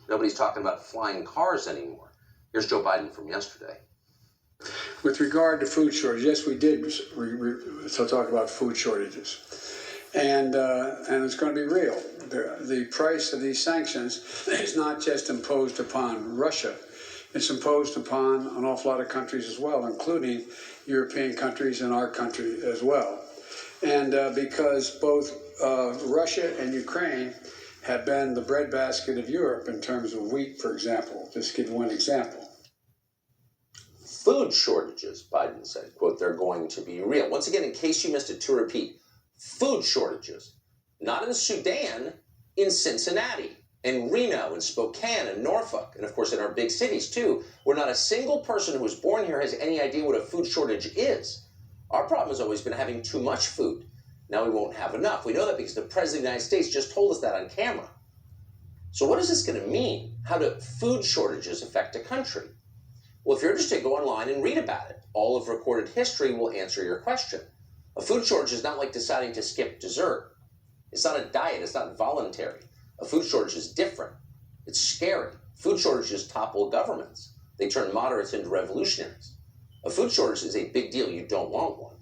Nobody's talking about flying cars anymore. Here's Joe Biden from yesterday. With regard to food shortages, yes, we did so talk about food shortages. And it's going to be real. The price of these sanctions is not just imposed upon Russia. It's imposed upon an awful lot of countries as well, including European countries and our country as well. And because both Russia and Ukraine have been the breadbasket of Europe in terms of wheat, for example. Just to give one example. Food shortages, Biden said, quote, they're going to be real. Once again, in case you missed it, to repeat, food shortages, not in Sudan, in Cincinnati, in Reno, in Spokane, in Norfolk, and of course in our big cities too, where not a single person who was born here has any idea what a food shortage is. Our problem has always been having too much food. Now we won't have enough. We know that because the President of the United States just told us that on camera. So what is this going to mean? How do food shortages affect a country? Well, if you're interested, go online and read about it. All of recorded history will answer your question. A food shortage is not like deciding to skip dessert. It's not a diet. It's not voluntary. A food shortage is different. It's scary. Food shortages topple governments. They turn moderates into revolutionaries. A food shortage is a big deal. You don't want one.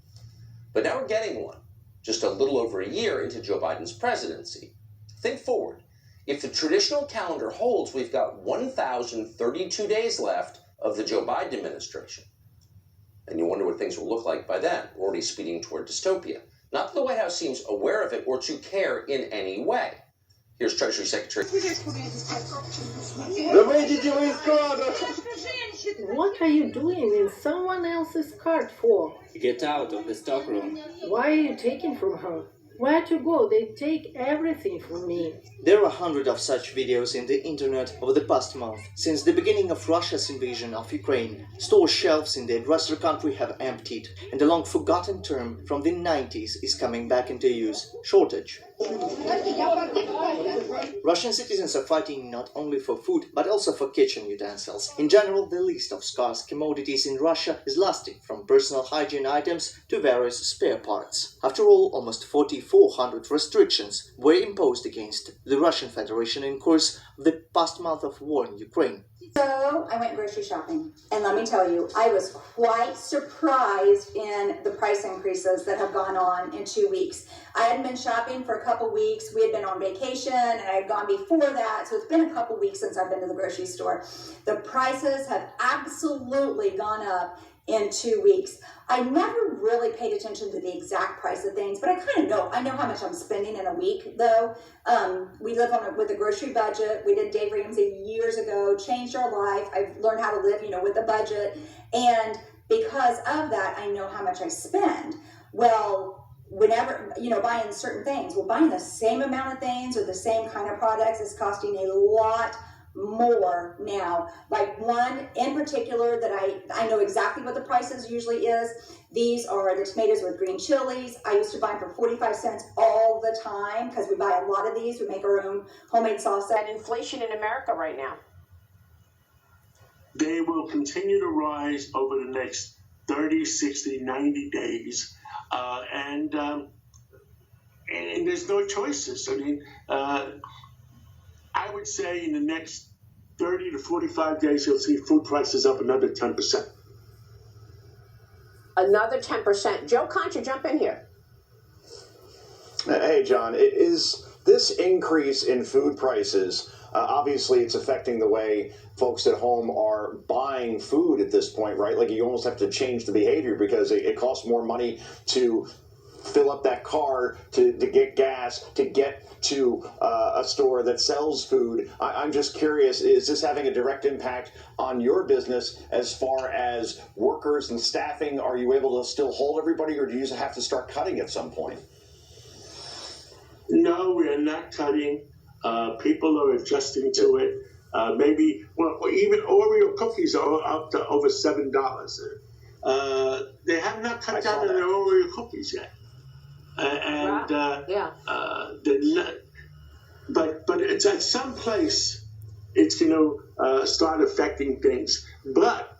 But now we're getting one, just a little over a year into Joe Biden's presidency. Think forward. If the traditional calendar holds, we've got 1,032 days left of the Joe Biden administration. And you wonder what things will look like by then. We're already speeding toward dystopia. Not that the White House seems aware of it or to care in any way. Here's Treasury Secretary. What are you doing in someone else's cart for? Get out of the stockroom. Why are you taking from her? Where to go? They take everything from me. There are hundreds of such videos in the internet over the past month. Since the beginning of Russia's invasion of Ukraine, store shelves in the aggressor country have emptied, and a long-forgotten term from the 90s is coming back into use: shortage. Russian citizens are fighting not only for food, but also for kitchen utensils. In general, the list of scarce commodities in Russia is lasting, from personal hygiene items to various spare parts. After all, almost 4,400 restrictions were imposed against the Russian Federation in course of the past month of war in Ukraine. So I went grocery shopping, and let me tell you, I was quite surprised in the price increases that have gone on in 2 weeks. I hadn't been shopping for a couple weeks. We had been on vacation, and I had gone before that, so it's been a couple weeks since I've been to the grocery store. The prices have absolutely gone up in 2 weeks. I never really paid attention to the exact price of things, but I kind of know. I know how much I'm spending in a week, though. We live with a grocery budget. We did Dave Ramsey years ago, changed our life. I've learned how to live, with a budget. And because of that, I know how much I spend. Well, whenever, buying certain things, buying the same amount of things or the same kind of products is costing a lot more now. Like one in particular that I know exactly what the prices usually is. These are the tomatoes with green chilies. I used to buy them for 45 cents all the time because we buy a lot of these. We make our own homemade salsa. And inflation in America right now. They will continue to rise over the next 30, 60, 90 days. And there's no choices. I mean, I would say in the next 30 to 45 days, you'll see food prices up another 10%. Another 10%. Joe Concha, jump in here. Hey, John, is this increase in food prices, obviously it's affecting the way folks at home are buying food at this point, right? Like you almost have to change the behavior because it costs more money to fill up that car, to get gas, to get to a store that sells food. I'm just curious, is this having a direct impact on your business as far as workers and staffing? Are you able to still hold everybody, or do you have to start cutting at some point? No, we are not cutting. People are adjusting to it. Maybe, even Oreo cookies are up to over $7. They have not cut down on their Oreo cookies yet. But it's at some place it's going to start affecting things. But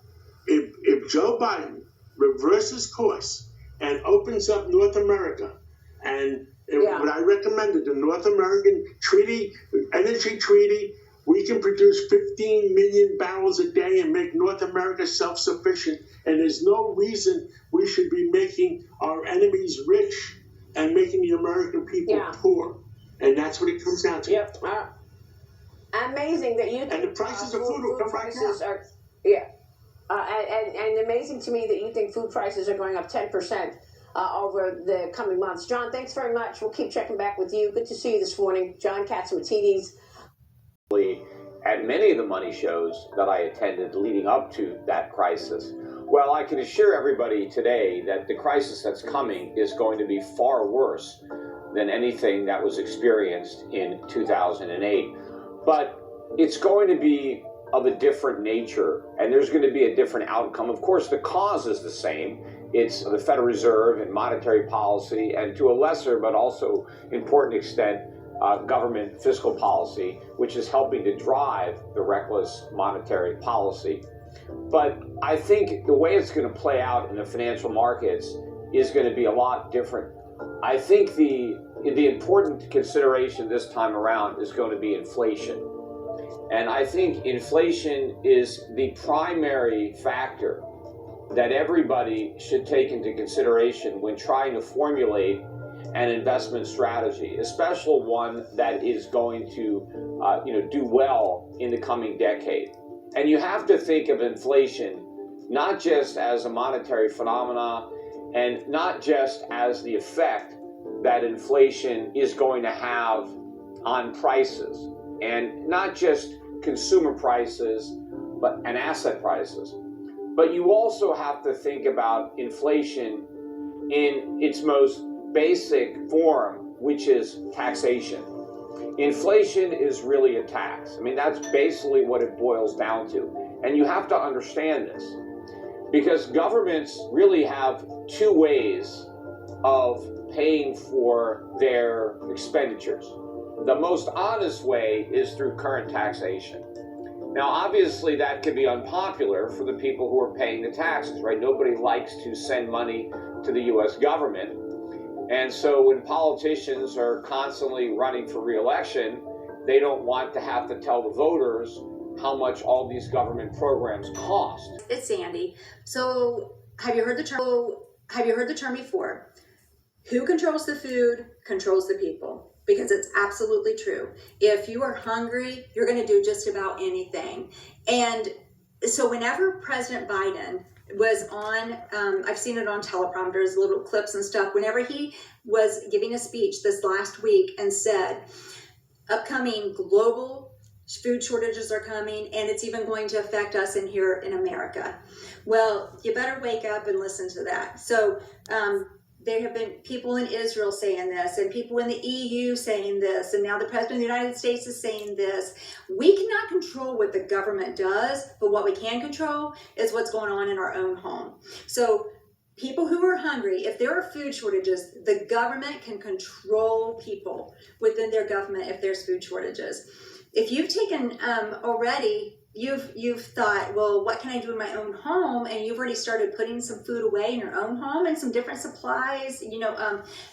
if Joe Biden reverses course and opens up North America, and what I recommended, the North American treaty, energy treaty, We can produce 15 million barrels a day and make North America self-sufficient. And there's no reason we should be making our enemies rich and making the American people poor. And that's what it comes down to. Yep. Amazing that you think and the prices of food will come right now. And amazing to me that you think food prices are going up 10% over the coming months. John, thanks very much. We'll keep checking back with you. Good to see you this morning. John Catsimatidis. At many of the money shows that I attended leading up to that crisis, well, I can assure everybody today that the crisis that's coming is going to be far worse than anything that was experienced in 2008. But it's going to be of a different nature, and there's going to be a different outcome. Of course, the cause is the same. It's the Federal Reserve and monetary policy, and to a lesser but also important extent, government fiscal policy, which is helping to drive the reckless monetary policy. But I think the way it's going to play out in the financial markets is going to be a lot different. I think the important consideration this time around is going to be inflation. And I think inflation is the primary factor that everybody should take into consideration when trying to formulate an investment strategy, especially one that is going to do well in the coming decade. And you have to think of inflation not just as a monetary phenomena and not just as the effect that inflation is going to have on prices, and not just consumer prices and asset prices. But you also have to think about inflation in its most basic form, which is taxation. Inflation is really a tax. I mean, that's basically what it boils down to. And you have to understand this, because governments really have two ways of paying for their expenditures. The most honest way is through current taxation. Now, obviously, that can be unpopular for the people who are paying the taxes, right? Nobody likes to send money to the U.S. government. And so when politicians are constantly running for re-election, they don't want to have to tell the voters how much all these government programs cost. It's Sandy. So have you heard the term before? Who controls the food controls the people. Because it's absolutely true. If you are hungry, you're going to do just about anything. And so whenever President Biden was on, I've seen it on teleprompters, little clips and stuff, whenever he was giving a speech this last week and said, upcoming global food shortages are coming, and it's even going to affect us in here in America. Well, you better wake up and listen to that. So, there have been people in Israel saying this, and people in the EU saying this, and now the President of the United States is saying this. We cannot control what the government does, but what we can control is what's going on in our own home. So people who are hungry, if there are food shortages, the government can control people within their government if there's food shortages. If you've taken already, you've thought, well, what can I do in my own home? And you've already started putting some food away in your own home and some different supplies,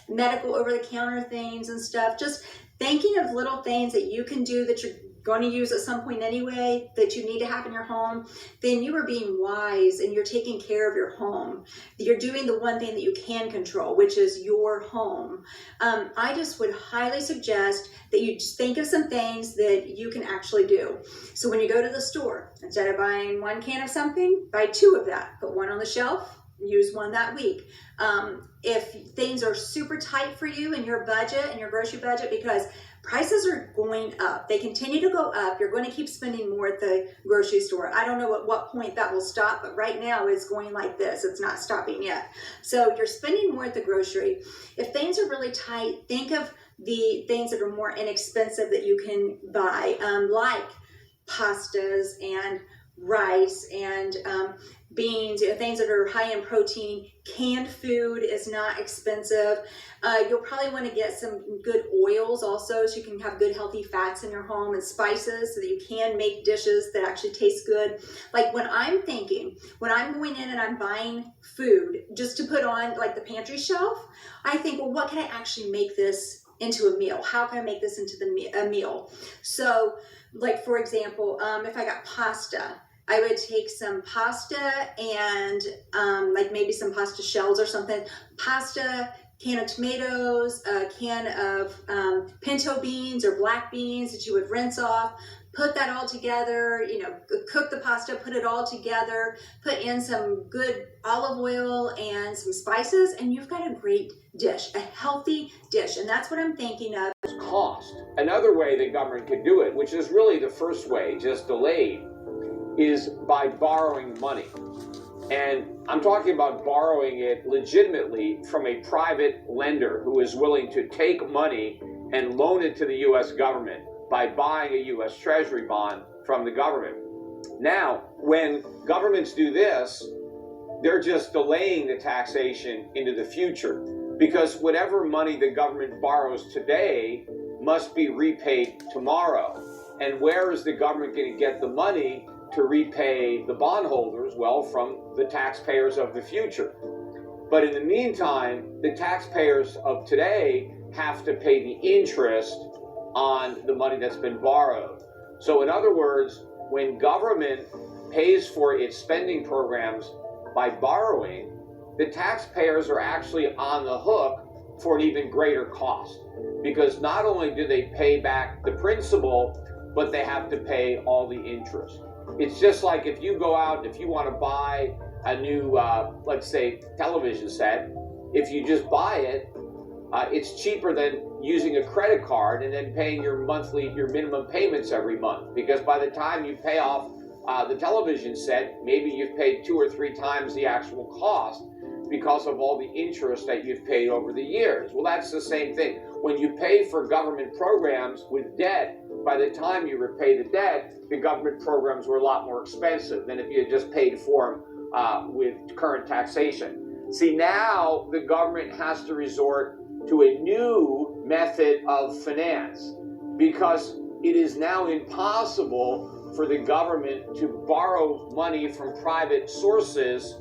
medical over-the-counter things and stuff. Just thinking of little things that you can do that you're going to use at some point anyway, that you need to have in your home, then you are being wise and you're taking care of your home. You're doing the one thing that you can control, which is your home. I just would highly suggest that you just think of some things that you can actually do. So when you go to the store, instead of buying one can of something, buy two of that. Put one on the shelf, use one that week. If things are super tight for you in your budget and your grocery budget, because prices are going up, they continue to go up, you're going to keep spending more at the grocery store. I don't know at what point that will stop, but right now it's going like this. It's not stopping yet. So you're spending more at the grocery. If things are really tight, think of the things that are more inexpensive that you can buy, like pastas and rice and beans, things that are high in protein. Canned food is not expensive. You'll probably want to get some good oils also, so you can have good healthy fats in your home, and spices so that you can make dishes that actually taste good. Like when I'm going in and I'm buying food just to put on like the pantry shelf, I think, well, what can I actually make this into a meal? How can I make this into a meal? So, like for example, if I got pasta, I would take some pasta and like maybe some pasta shells or something. Pasta, can of tomatoes, a can of pinto beans or black beans that you would rinse off. Put that all together, cook the pasta, put it all together, put in some good olive oil and some spices, and you've got a great dish, a healthy dish. And that's what I'm thinking of. Cost. Another way the government could do it, which is really the first way, just delayed, is by borrowing money. And I'm talking about borrowing it legitimately from a private lender who is willing to take money and loan it to the U.S. government by buying a U.S. Treasury bond from the government. Now, when governments do this, they're just delaying the taxation into the future, because whatever money the government borrows today must be repaid tomorrow. And where is the government going to get the money to repay the bondholders? Well, from the taxpayers of the future. But in the meantime, the taxpayers of today have to pay the interest on the money that's been borrowed. So in other words, when government pays for its spending programs by borrowing, the taxpayers are actually on the hook for an even greater cost, because not only do they pay back the principal, but they have to pay all the interest. It's just like if you go out, if you want to buy a new, let's say, television set, if you just buy it, it's cheaper than using a credit card and then paying your minimum payments every month. Because by the time you pay off the television set, maybe you've paid 2 or 3 times the actual cost because of all the interest that you've paid over the years. Well, that's the same thing. When you pay for government programs with debt, by the time you repay the debt, the government programs were a lot more expensive than if you had just paid for them with current taxation. See, now the government has to resort to a new method of finance, because it is now impossible for the government to borrow money from private sources